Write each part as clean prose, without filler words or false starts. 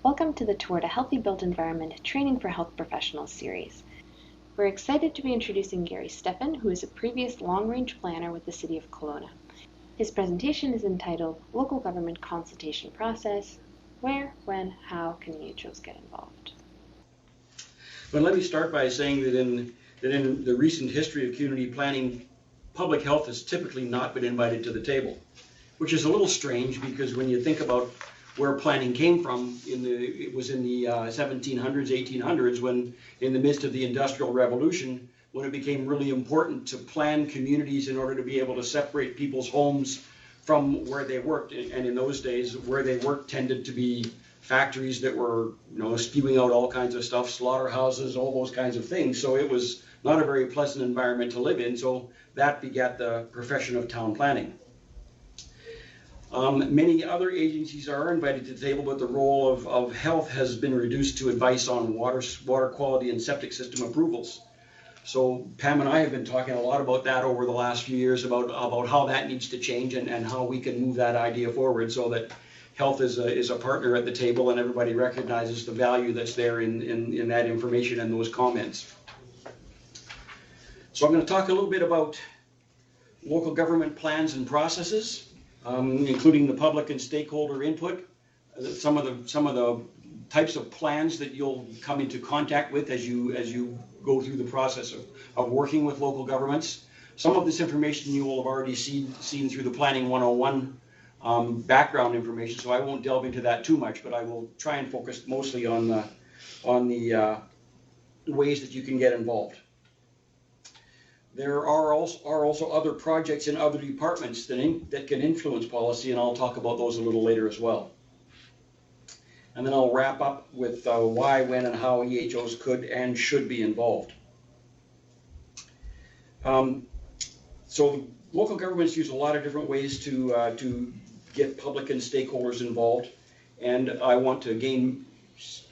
Welcome to the Toward a Healthy Built Environment Training for Health Professionals series. We're excited to be introducing Gary Steffen, who is a previous long-range planner with the City of Kelowna. His presentation is entitled Local Government Consultation Process, Where, When, How can EHOs get involved? But let me start by saying that in the recent history of community planning, public health has typically not been invited to the table, which is a little strange because when you think about where planning came from, it was in the 1700s, 1800s, when in the midst of the Industrial Revolution, when it became really important to plan communities in order to be able to separate people's homes from where they worked. And in those days, where they worked tended to be factories that were, spewing out all kinds of stuff, slaughterhouses, all those kinds of things. So it was not a very pleasant environment to live in. So that begat the profession of town planning. Many other agencies are invited to the table, but the role of health has been reduced to advice on water quality and septic system approvals. So Pam and I have been talking a lot about that over the last few years, about how that needs to change and how we can move that idea forward so that health is a partner at the table and everybody recognizes the value that's there in that information and those comments. So I'm going to talk a little bit about local government plans and processes. Including the public and stakeholder input, some of the types of plans that you'll come into contact with as you go through the process of working with local governments. Some of this information you will have already seen through the Planning 101 background information, so I won't delve into that too much, but I will try and focus mostly on the ways that you can get involved. There are also other projects in other departments that can influence policy, and I'll talk about those a little later as well. And then I'll wrap up with why, when, and how EHOs could and should be involved. So local governments use a lot of different ways to get public and stakeholders involved, and I want to again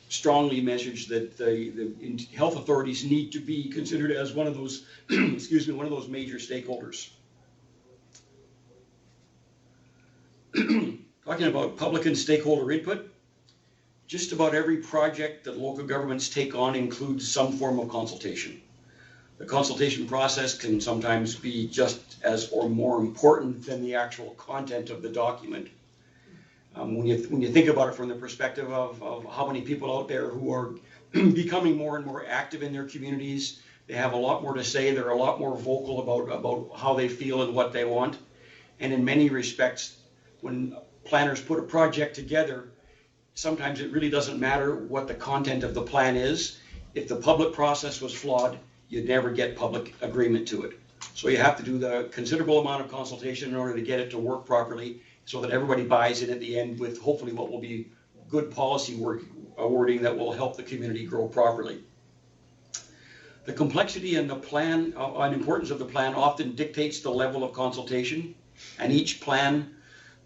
strongly message that the health authorities need to be considered as one of those, one of those major stakeholders. Talking about public and stakeholder input, just about every project that local governments take on includes some form of consultation. The consultation process can sometimes be just as or more important than the actual content of the document. When you think about it from the perspective of how many people out there who are becoming more and more active in their communities, they have a lot more to say, they're a lot more vocal about how they feel and what they want. And in many respects, when planners put a project together, sometimes it really doesn't matter what the content of the plan is. If the public process was flawed, you'd never get public agreement to it. So you have to do the considerable amount of consultation in order to get it to work properly, so that everybody buys in at the end with hopefully what will be good policy wording that will help the community grow properly. The complexity and the plan and importance of the plan often dictates the level of consultation, and each plan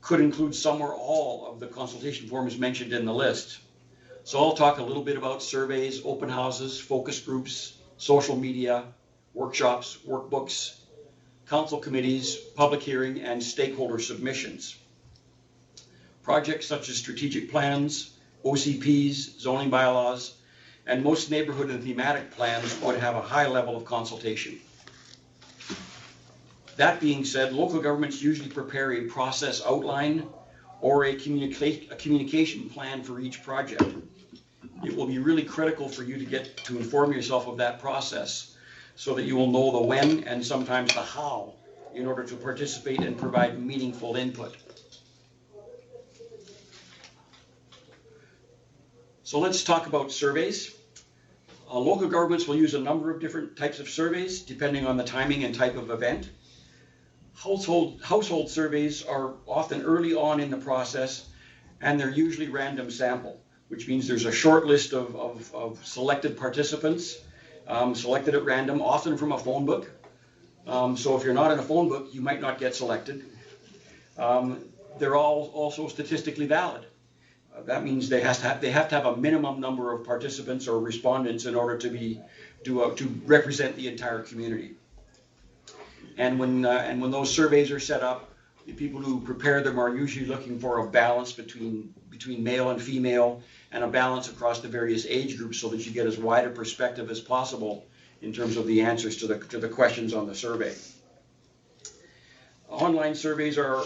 could include some or all of the consultation forms mentioned in the list. So I'll talk a little bit about surveys, open houses, focus groups, social media, workshops, workbooks, council committees, public hearing, and stakeholder submissions. Projects such as strategic plans, OCPs, zoning bylaws, and most neighborhood and thematic plans would have a high level of consultation. That being said, local governments usually prepare a process outline or a communication plan for each project. It will be really critical for you to inform yourself of that process so that you will know the when and sometimes the how in order to participate and provide meaningful input. So let's talk about surveys. Local governments will use a number of different types of surveys depending on the timing and type of event. Household surveys are often early on in the process, and they're usually random sample, which means there's a short list of selected participants, selected at random, often from a phone book. So if you're not in a phone book, you might not get selected. They're all also statistically valid. That means they have to have a minimum number of participants or respondents in order to represent the entire community. And when those surveys are set up, The people who prepare them are usually looking for a balance between male and female, and a balance across the various age groups so that you get as wide a perspective as possible in terms of the answers to the questions on the survey. Online surveys are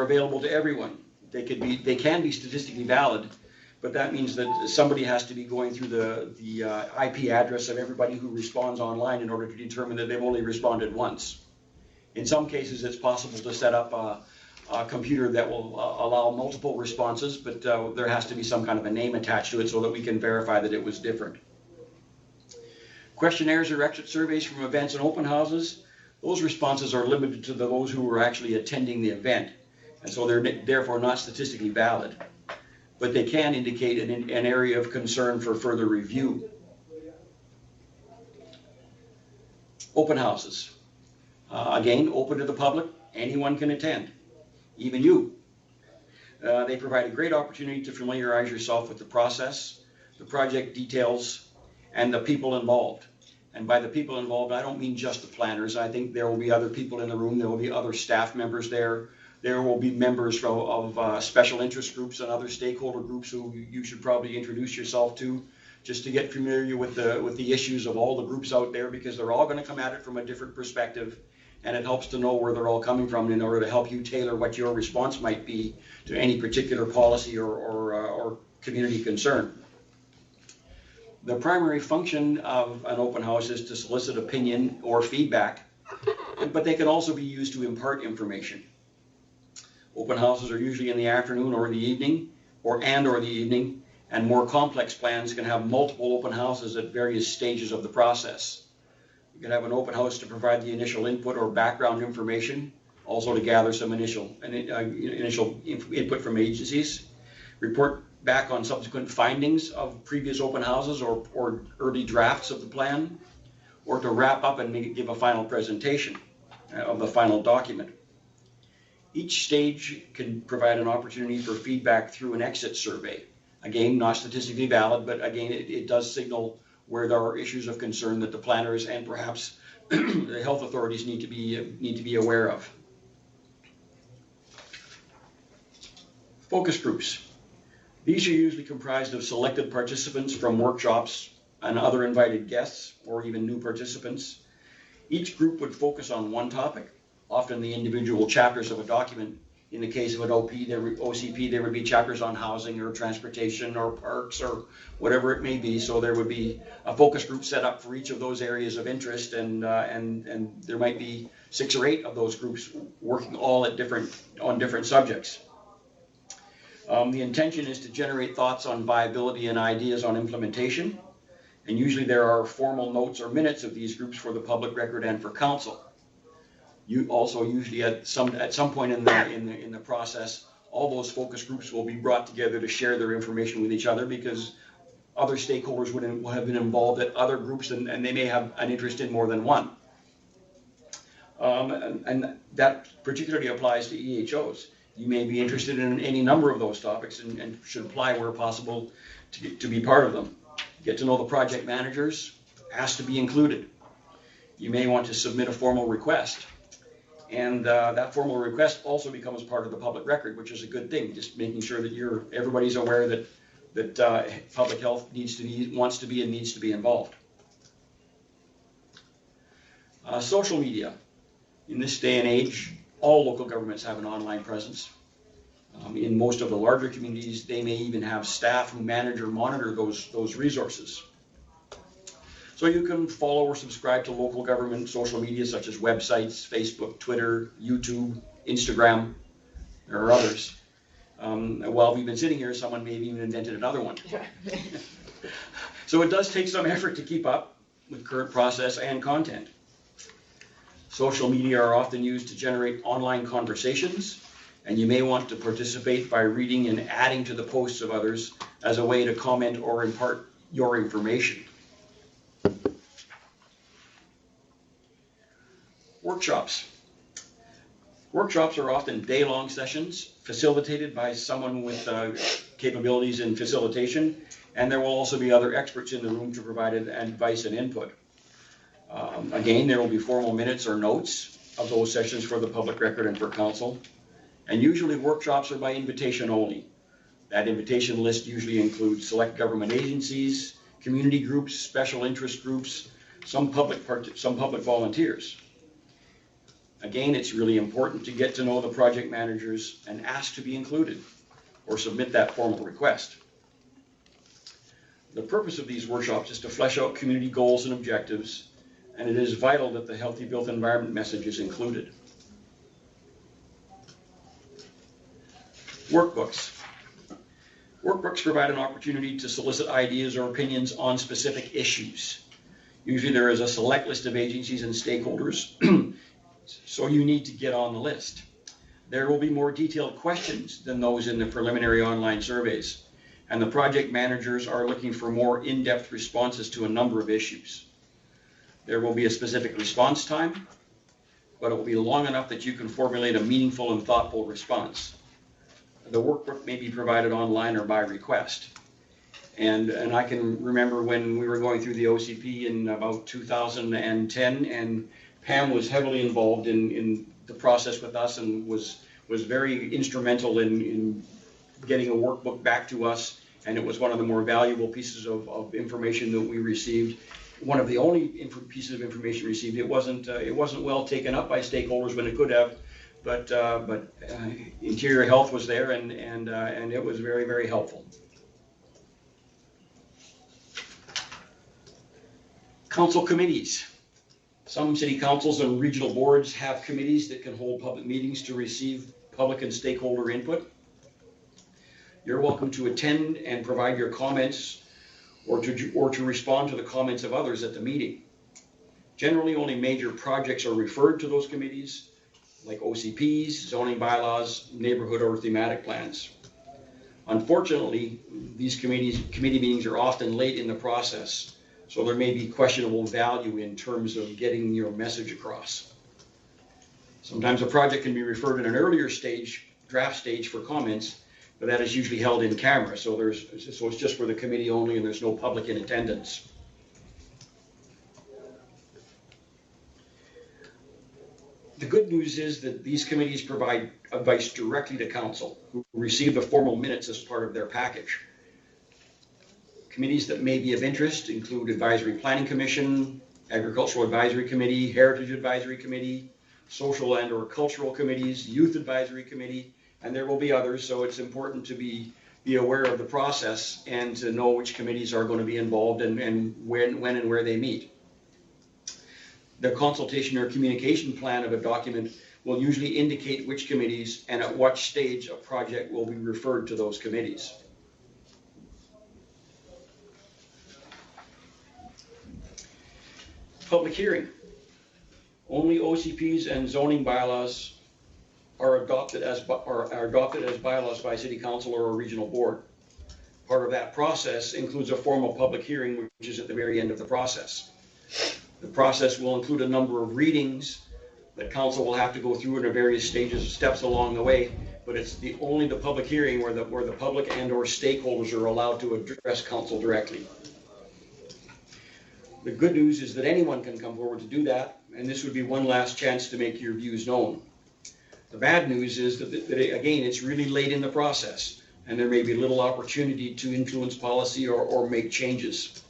available to everyone. They can be statistically valid, but that means that somebody has to be going through the IP address of everybody who responds online in order to determine that they've only responded once. In some cases, it's possible to set up a computer that will allow multiple responses, but there has to be some kind of a name attached to it so that we can verify that it was different. Questionnaires or exit surveys from events and open houses, those responses are limited to those who were actually attending the event, and so they're therefore not statistically valid. But they can indicate an area of concern for further review. Open houses. Again, open to the public, anyone can attend, even you. They provide a great opportunity to familiarize yourself with the process, the project details, and the people involved. And by the people involved, I don't mean just the planners. I think there will be other people in the room. There will be other staff members there. There will be members of special interest groups and other stakeholder groups who you should probably introduce yourself to, just to get familiar with the issues of all the groups out there, because they're all going to come at it from a different perspective, and it helps to know where they're all coming from in order to help you tailor what your response might be to any particular policy or community concern. The primary function of an open house is to solicit opinion or feedback, but they can also be used to impart information. Open houses are usually in the afternoon or the evening, or the evening, and more complex plans can have multiple open houses at various stages of the process. You can have an open house to provide the initial input or background information, also to gather some initial input from agencies, report back on subsequent findings of previous open houses or early drafts of the plan, or to wrap up and give a final presentation of the final document. Each stage can provide an opportunity for feedback through an exit survey. Again, not statistically valid, but again, it does signal where there are issues of concern that the planners and perhaps the health authorities need to be aware of. Focus groups. These are usually comprised of selected participants from workshops and other invited guests, or even new participants. Each group would focus on one topic, often the individual chapters of a document. In the case of an OCP, there would be chapters on housing or transportation or parks or whatever it may be. So there would be a focus group set up for each of those areas of interest, and there might be 6 or 8 of those groups working all on different subjects. The intention is to generate thoughts on viability and ideas on implementation, and usually there are formal notes or minutes of these groups for the public record and for council. You also usually at some point in the process, all those focus groups will be brought together to share their information with each other, because other stakeholders would have been involved at other groups, and they may have an interest in more than one. And that particularly applies to EHOs. You may be interested in any number of those topics and should apply where possible to be part of them. Get to know the project managers, ask to be included. You may want to submit a formal request. And that formal request also becomes part of the public record, which is a good thing, just making sure that everybody's aware that public health wants to be and needs to be involved. Social media. In this day and age, all local governments have an online presence. In most of the larger communities, they may even have staff who manage or monitor those resources. So you can follow or subscribe to local government social media such as websites, Facebook, Twitter, YouTube, Instagram. There are others. While we've been sitting here, someone may have even invented another one. So it does take some effort to keep up with current process and content. Social media are often used to generate online conversations, and you may want to participate by reading and adding to the posts of others as a way to comment or impart your information. Workshops. Workshops are often day-long sessions facilitated by someone with capabilities in facilitation, and there will also be other experts in the room to provide advice and input. Again, there will be formal minutes or notes, of those sessions for the public record and for council. And usually workshops are by invitation only. That invitation list usually includes select government agencies, community groups, special interest groups, some public volunteers. Again, it's really important to get to know the project managers and ask to be included or submit that formal request. The purpose of these workshops is to flesh out community goals and objectives, and it is vital that the healthy built environment message is included. Workbooks. Workbooks provide an opportunity to solicit ideas or opinions on specific issues. Usually there is a select list of agencies and stakeholders, so you need to get on the list. There will be more detailed questions than those in the preliminary online surveys, and the project managers are looking for more in-depth responses to a number of issues. There will be a specific response time, but it will be long enough that you can formulate a meaningful and thoughtful response. The workbook may be provided online or by request. And I can remember when we were going through the OCP in about 2010, and Pam was heavily involved in the process with us and was very instrumental in getting a workbook back to us, and it was one of the more valuable pieces of information that we received. One of the only pieces of information received. It wasn't well taken up by stakeholders when it could have, but Interior Health was there, and it was very, very helpful. Council committees. Some city councils and regional boards have committees that can hold public meetings to receive public and stakeholder input. You're welcome to attend and provide your comments or to respond to the comments of others at the meeting. Generally, only major projects are referred to those committees, like OCPs, zoning bylaws, neighborhood or thematic plans. Unfortunately, these committee meetings are often late in the process, so there may be questionable value in terms of getting your message across. Sometimes a project can be referred in an earlier stage, draft stage, for comments, but that is usually held in camera, so it's just for the committee only and there's no public in attendance. The good news is that these committees provide advice directly to council, who receive the formal minutes as part of their package. Committees that may be of interest include Advisory Planning Commission, Agricultural Advisory Committee, Heritage Advisory Committee, Social and or Cultural Committees, Youth Advisory Committee, and there will be others, so it's important to be aware of the process and to know which committees are going to be involved and when and where they meet. The consultation or communication plan of a document will usually indicate which committees and at what stage a project will be referred to those committees. Public hearing. Only OCPs and zoning bylaws are adopted as bylaws by City Council or a regional board. Part of that process includes a formal public hearing, which is at the very end of the process. The process will include a number of readings that Council will have to go through in various stages, steps along the way, but it's only the public hearing where the public and or stakeholders are allowed to address Council directly. The good news is that anyone can come forward to do that, and this would be one last chance to make your views known. The bad news is that again, it's really late in the process, and there may be little opportunity to influence policy or make changes.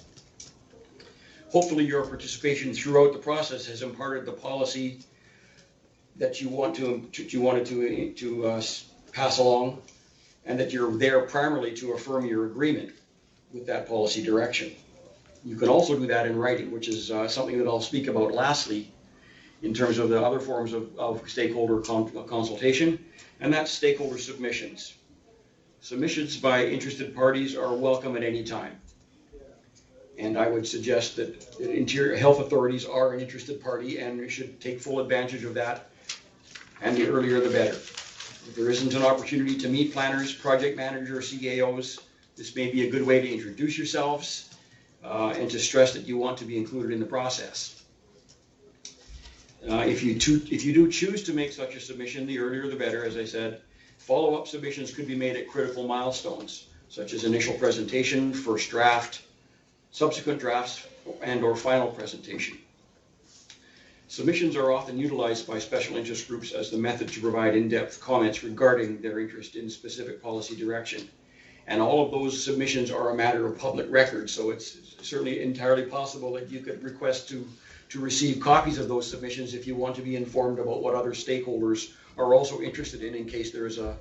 Hopefully your participation throughout the process has imparted the policy that you wanted to pass along, and that you're there primarily to affirm your agreement with that policy direction. You can also do that in writing, which is something that I'll speak about lastly in terms of the other forms of stakeholder consultation, and that's stakeholder submissions. Submissions by interested parties are welcome at any time. And I would suggest that Interior Health authorities are an interested party and we should take full advantage of that, and the earlier the better. If there isn't an opportunity to meet planners, project managers, CAOs, this may be a good way to introduce yourselves and to stress that you want to be included in the process. If you do choose to make such a submission, the earlier the better, as I said. Follow-up submissions could be made at critical milestones, such as initial presentation, first draft, subsequent drafts, and or final presentation. Submissions are often utilized by special interest groups as the method to provide in-depth comments regarding their interest in specific policy direction. And all of those submissions are a matter of public record, so it's certainly entirely possible that you could request to receive copies of those submissions if you want to be informed about what other stakeholders are also interested in case there is a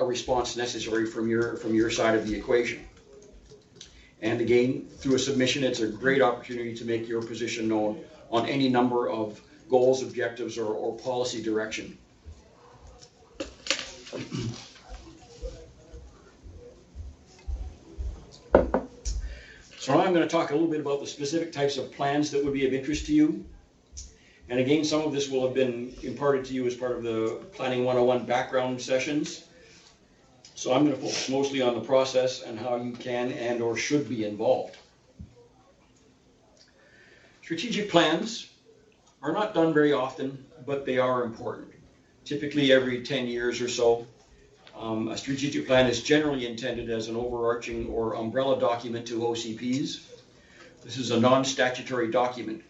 response necessary from your side of the equation. And again, through a submission, it's a great opportunity to make your position known on any number of goals, objectives, or policy direction. So now I'm going to talk a little bit about the specific types of plans that would be of interest to you. And again, some of this will have been imparted to you as part of the Planning 101 background sessions. So I'm going to focus mostly on the process and how you can and or should be involved. Strategic plans are not done very often, but they are important. Typically every 10 years or so. A strategic plan is generally intended as an overarching or umbrella document to OCPs. This is a non-statutory document,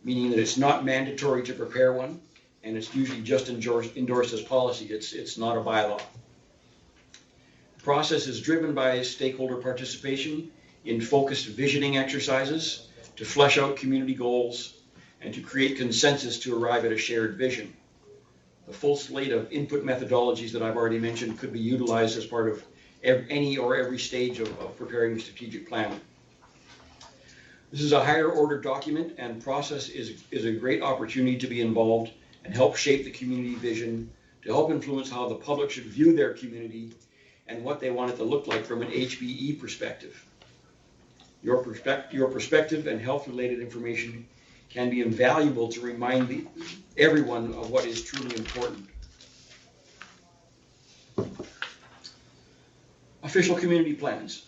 meaning that it's not mandatory to prepare one, and it's usually just endorsed as policy. It's not a bylaw. The process is driven by stakeholder participation in focused visioning exercises to flesh out community goals and to create consensus to arrive at a shared vision. The full slate of input methodologies that I've already mentioned could be utilized as part of any or every stage of preparing a strategic plan. This is a higher order document, and process is a great opportunity to be involved and help shape the community vision, to help influence how the public should view their community and what they want it to look like from an HBE perspective. Your perspective and health-related information can be invaluable to remind everyone of what is truly important. Official community plans.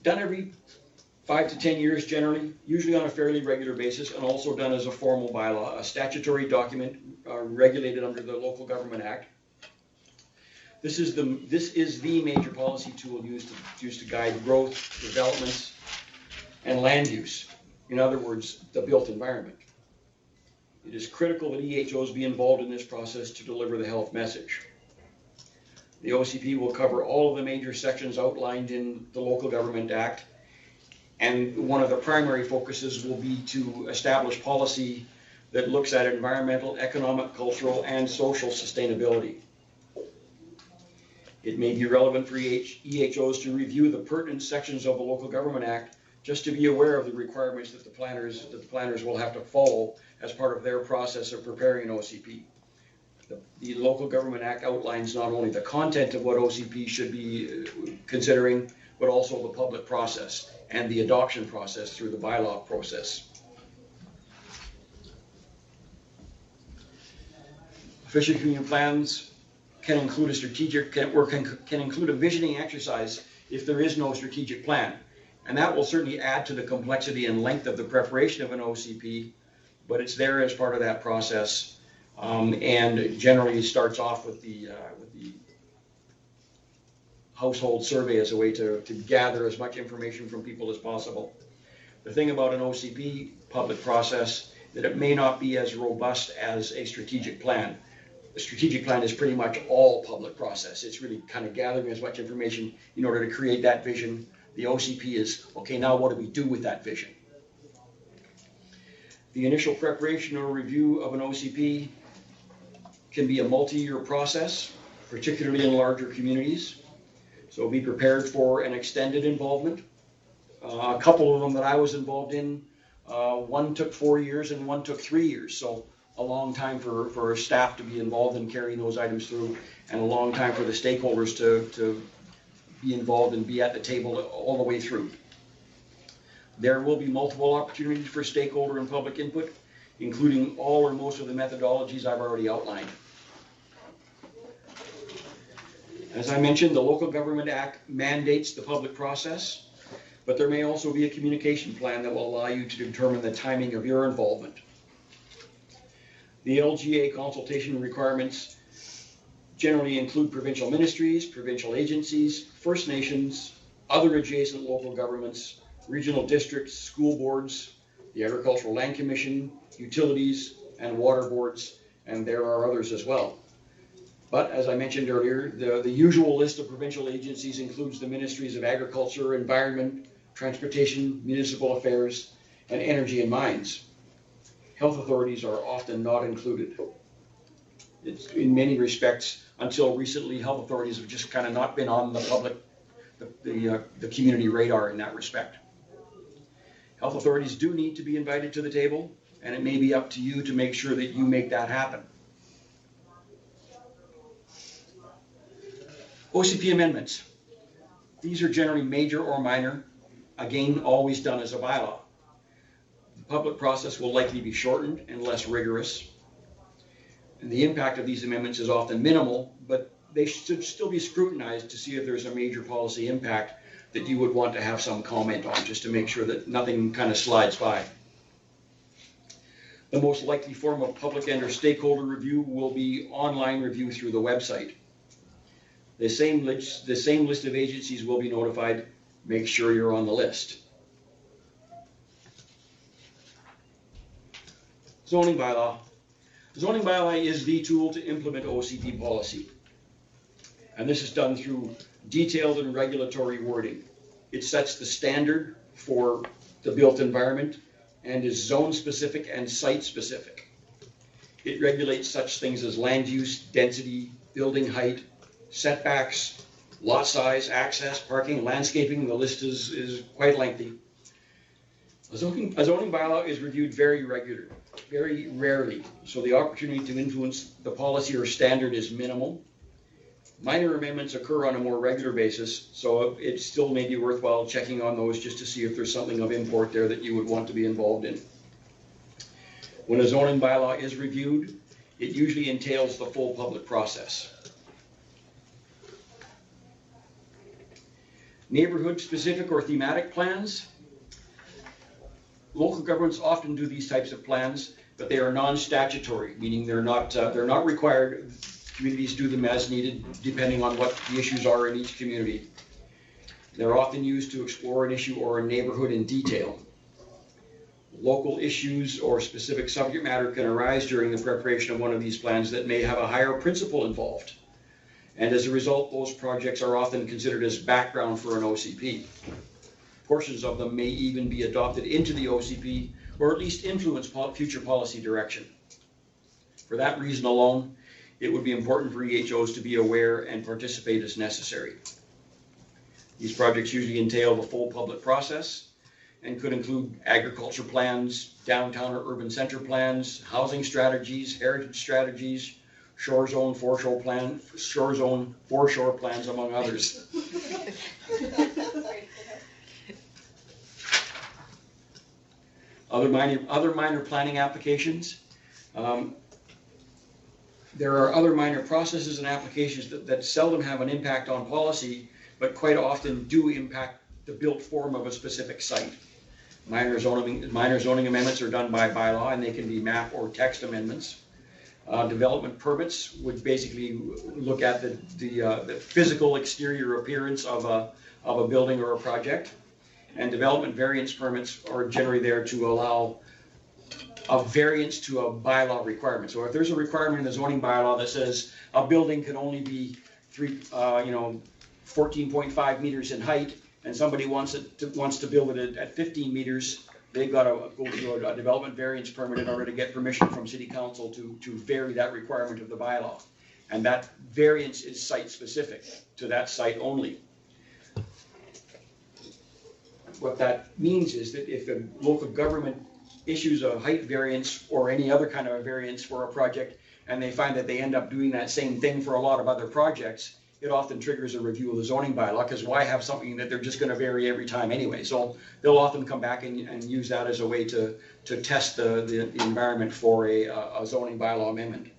Done every 5 to 10 years generally, usually on a fairly regular basis, and also done as a formal bylaw, a statutory document regulated under the Local Government Act. This is the major policy tool used to guide growth, developments, and land use. In other words, the built environment. It is critical that EHOs be involved in this process to deliver the health message. The OCP will cover all of the major sections outlined in the Local Government Act, and one of the primary focuses will be to establish policy that looks at environmental, economic, cultural, and social sustainability. It may be relevant for EHOs to review the pertinent sections of the Local Government Act just to be aware of the requirements that the planners will have to follow as part of their process of preparing an OCP. The Local Government Act outlines not only the content of what OCP should be considering, but also the public process and the adoption process through the bylaw process. Official community plans can include can include a visioning exercise if there is no strategic plan. And that will certainly add to the complexity and length of the preparation of an OCP, but it's there as part of that process, and generally starts off with the household survey as a way to gather as much information from people as possible. The thing about an OCP public process that it may not be as robust as a strategic plan. The strategic plan is pretty much all public process. It's really kind of gathering as much information in order to create that vision. The OCP is, okay, now what do we do with that vision? The initial preparation or review of an OCP can be a multi-year process, particularly in larger communities. So be prepared for an extended involvement. A couple of them that I was involved in, one took 4 years and one took 3 years. So a long time for staff to be involved in carrying those items through, and a long time for the stakeholders to be involved and be at the table all the way through. There will be multiple opportunities for stakeholder and public input, including all or most of the methodologies I've already outlined. As I mentioned, the Local Government Act mandates the public process, but there may also be a communication plan that will allow you to determine the timing of your involvement. The LGA consultation requirements generally include provincial ministries, provincial agencies, First Nations, other adjacent local governments, regional districts, school boards, the Agricultural Land Commission, utilities, and water boards, and there are others as well. But as I mentioned earlier, the usual list of provincial agencies includes the Ministries of Agriculture, Environment, Transportation, Municipal Affairs, and Energy and Mines. Health authorities are often not included. It's, in many respects, until recently, health authorities have just kind of not been on the public, the community radar in that respect. Health authorities do need to be invited to the table, and it may be up to you to make sure that you make that happen. OCP amendments. These are generally major or minor, again, always done as a bylaw. The public process will likely be shortened and less rigorous. And the impact of these amendments is often minimal, but they should still be scrutinized to see if there's a major policy impact that you would want to have some comment on, just to make sure that nothing kind of slides by. The most likely form of public and or stakeholder review will be online review through the website. The same list of agencies will be notified. Make sure you're on the list. Zoning bylaw. The zoning bylaw is the tool to implement OCP policy. And this is done through detailed and regulatory wording. It sets the standard for the built environment and is zone specific and site specific. It regulates such things as land use, density, building height, setbacks, lot size, access, parking, landscaping. The list is quite lengthy. A zoning bylaw is reviewed very rarely, so the opportunity to influence the policy or standard is minimal. Minor amendments occur on a more regular basis, so it still may be worthwhile checking on those just to see if there's something of import there that you would want to be involved in. When a zoning bylaw is reviewed, it usually entails the full public process. Neighborhood specific or thematic plans. Local governments often do these types of plans, but they are non-statutory, meaning they're not required. Communities do them as needed, depending on what the issues are in each community. They're often used to explore an issue or a neighborhood in detail. Local issues or specific subject matter can arise during the preparation of one of these plans that may have a higher principle involved. And as a result, those projects are often considered as background for an OCP. Portions of them may even be adopted into the OCP, or at least influence future policy direction. For that reason alone, it would be important for EHOs to be aware and participate as necessary. These projects usually entail the full public process and could include agriculture plans, downtown or urban center plans, housing strategies, heritage strategies, shore zone foreshore plans, among others. Other minor planning applications. There are other minor processes and applications that seldom have an impact on policy, but quite often do impact the built form of a specific site. Minor zoning amendments are done by bylaw, and they can be map or text amendments. Development permits would basically look at the physical exterior appearance of a building or a project. And development variance permits are generally there to allow a variance to a bylaw requirement. So if there's a requirement in the zoning bylaw that says a building can only be 14.5 meters in height, and somebody wants to build it at 15 meters, they've got to go through a development variance permit in order to get permission from City Council to vary that requirement of the bylaw. And that variance is site specific to that site only. What that means is that if the local government issues a height variance or any other kind of a variance for a project, and they find that they end up doing that same thing for a lot of other projects, it often triggers a review of the zoning bylaw, because why have something that they're just going to vary every time anyway? So they'll often come back and use that as a way to test the environment for a zoning bylaw amendment.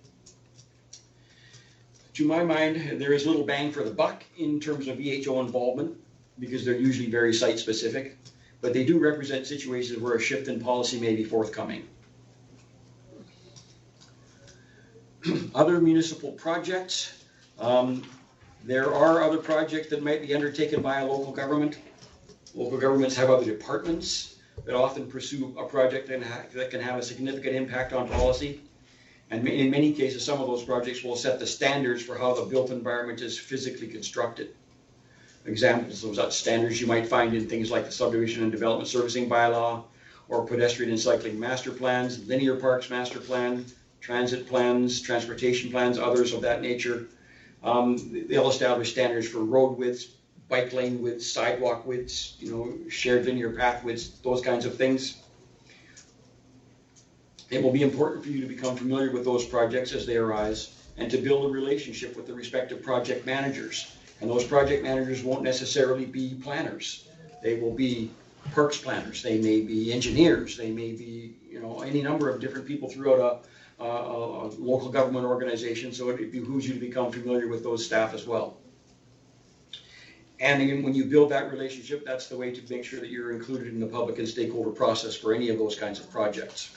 To my mind, there is little bang for the buck in terms of EHO involvement, because they're usually very site specific, but they do represent situations where a shift in policy may be forthcoming. Other municipal projects. There are other projects that might be undertaken by a local government. Local governments have other departments, that often pursue a project that can have a significant impact on policy. And in many cases, some of those projects will set the standards for how the built environment is physically constructed. Examples of such standards you might find in things like the Subdivision and Development Servicing Bylaw, or pedestrian and cycling master plans, linear parks master plan, transit plans, transportation plans, others of that nature. They'll establish standards for road widths, bike lane widths, sidewalk widths, shared linear path widths, those kinds of things. It will be important for you to become familiar with those projects as they arise and to build a relationship with the respective project managers. And those project managers won't necessarily be planners. They will be parks planners, they may be engineers, they may be any number of different people throughout a local government organization, so it behooves you to become familiar with those staff as well. And again, when you build that relationship, that's the way to make sure that you're included in the public and stakeholder process for any of those kinds of projects.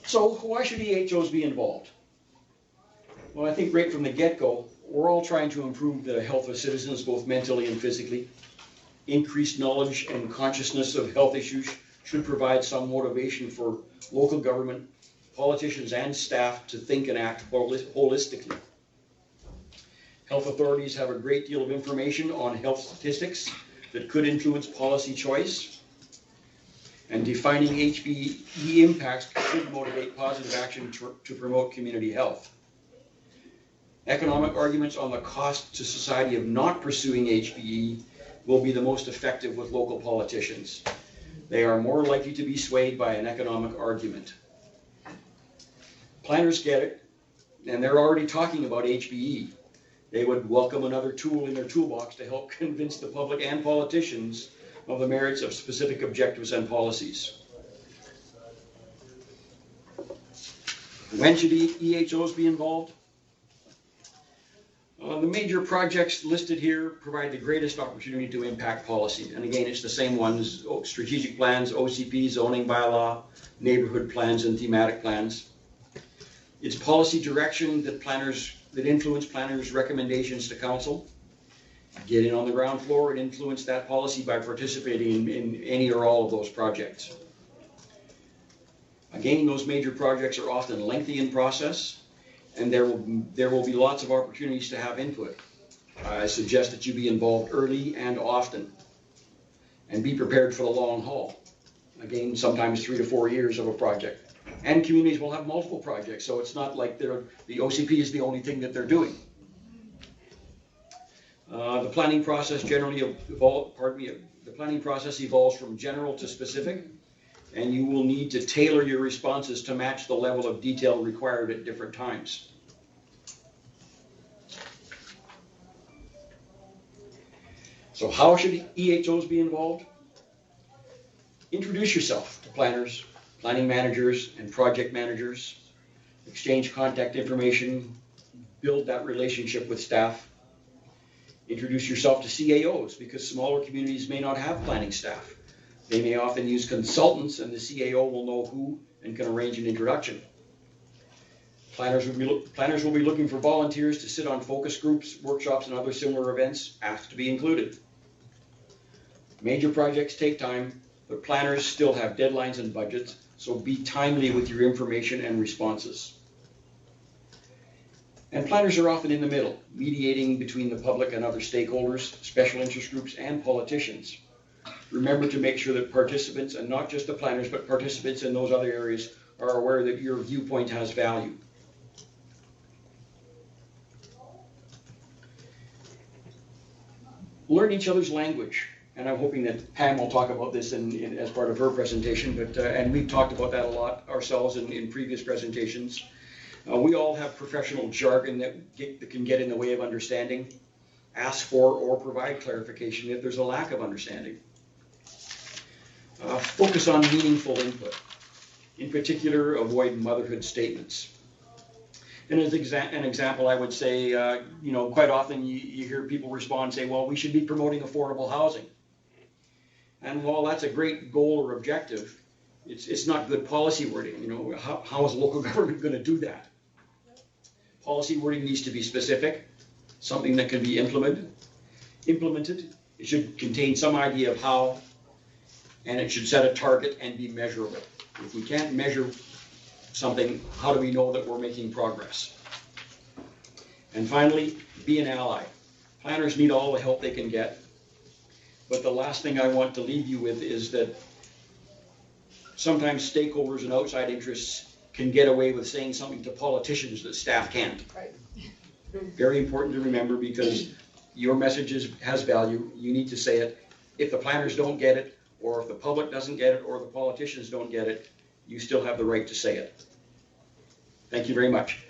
So why should EHOs be involved? Well, I think right from the get-go, we're all trying to improve the health of citizens, both mentally and physically. Increased knowledge and consciousness of health issues should provide some motivation for local government, politicians, and staff to think and act holistically. Health authorities have a great deal of information on health statistics that could influence policy choice. And defining HPE impacts should motivate positive action to promote community health. Economic arguments on the cost to society of not pursuing HPE will be the most effective with local politicians. They are more likely to be swayed by an economic argument. Planners get it, and they're already talking about HPE. They would welcome another tool in their toolbox to help convince the public and politicians of the merits of specific objectives and policies. When should EHOs be involved? The major projects listed here provide the greatest opportunity to impact policy. And again, it's the same ones: strategic plans, OCP, zoning bylaw, neighborhood plans, and thematic plans. It's policy direction that influence planners' recommendations to council. Get in on the ground floor and influence that policy by participating in any or all of those projects. Again, those major projects are often lengthy in process, and there will be lots of opportunities to have input. I suggest that you be involved early and often, and be prepared for the long haul. Again, sometimes 3 to 4 years of a project. And communities will have multiple projects, so it's not like the OCP is the only thing that they're doing. The planning process evolves from general to specific, and you will need to tailor your responses to match the level of detail required at different times. So how should EHOs be involved? Introduce yourself to planners, planning managers, and project managers. Exchange contact information, build that relationship with staff. Introduce yourself to CAOs, because smaller communities may not have planning staff. They may often use consultants, and the CAO will know who and can arrange an introduction. Planners will be looking for volunteers to sit on focus groups, workshops, and other similar events. Ask to be included. Major projects take time, but planners still have deadlines and budgets, so be timely with your information and responses. And planners are often in the middle, mediating between the public and other stakeholders, special interest groups, and politicians. Remember to make sure that participants, and not just the planners, but participants in those other areas, are aware that your viewpoint has value. Learn each other's language. And I'm hoping that Pam will talk about this as part of her presentation, and we've talked about that a lot ourselves in previous presentations. We all have professional jargon that can get in the way of understanding. Ask for or provide clarification if there's a lack of understanding. Focus on meaningful input. In particular, avoid motherhood statements. And as an example, I would say, quite often you hear people respond and say, well, we should be promoting affordable housing. And while that's a great goal or objective, it's not good policy wording. How is local government going to do that? Policy wording needs to be specific, something that can be implemented. implemented. It should contain some idea of how, and it should set a target and be measurable. If we can't measure something, how do we know that we're making progress? And finally, be an ally. Planners need all the help they can get. But the last thing I want to leave you with is that sometimes stakeholders and outside interests can get away with saying something to politicians that staff can't. Right. Very important to remember, because your message has value. You need to say it. If the planners don't get it, or if the public doesn't get it, or the politicians don't get it, you still have the right to say it. Thank you very much.